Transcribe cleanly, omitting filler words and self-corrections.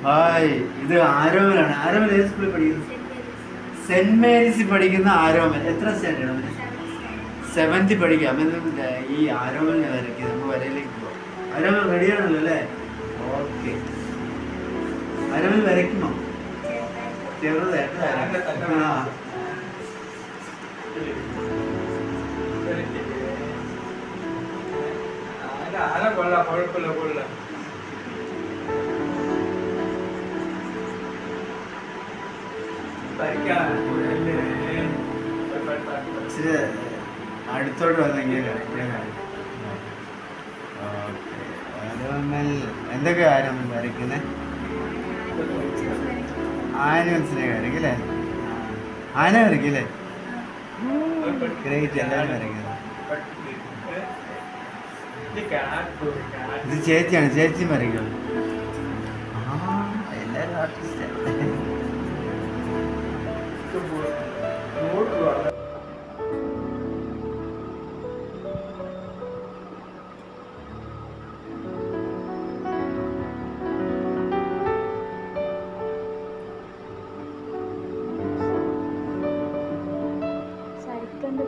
Hi, ഇത് ആരോമലാണ്. ആരോമൽ ഏത് സ്കൂളിൽ പഠിക്കുന്നത്? സെന്റ് മേരീസിൽ പഠിക്കുന്ന ആരോമൽ. എത്ര സ്റ്റാൻഡേർഡ് അവന്? 7th പഠിക്കാം. ഈ ആരോമലിനെ വരയ്ക്കുക. നമുക്ക് വരയിലേക്ക് പോവാം. ആരോമൽ റെഡിയാണല്ലോ അല്ലേ? ഓക്കെ. ആരോമൽ വരയ്ക്കുമോ? ചെറുതായിട്ട് ആ അടുത്തോട്ട് വന്നെങ്കിൽ എന്തൊക്കെ ആരോമൽ വരയ്ക്കുന്നത്? ആനിമൽസിനെ വരയ്ക്കല്ലേ? ആന വരയ്ക്കല്ലേ? ഗ്രേറ്റ്. എല്ലാവരും വരയ്ക്കുന്നത്. ഇത് ചേച്ചിയാണ്. ചേച്ചി വരയ്ക്കും. എല്ലാവരും ആർട്ടിസ്റ്റ്. സൈക്കിളിന്റെ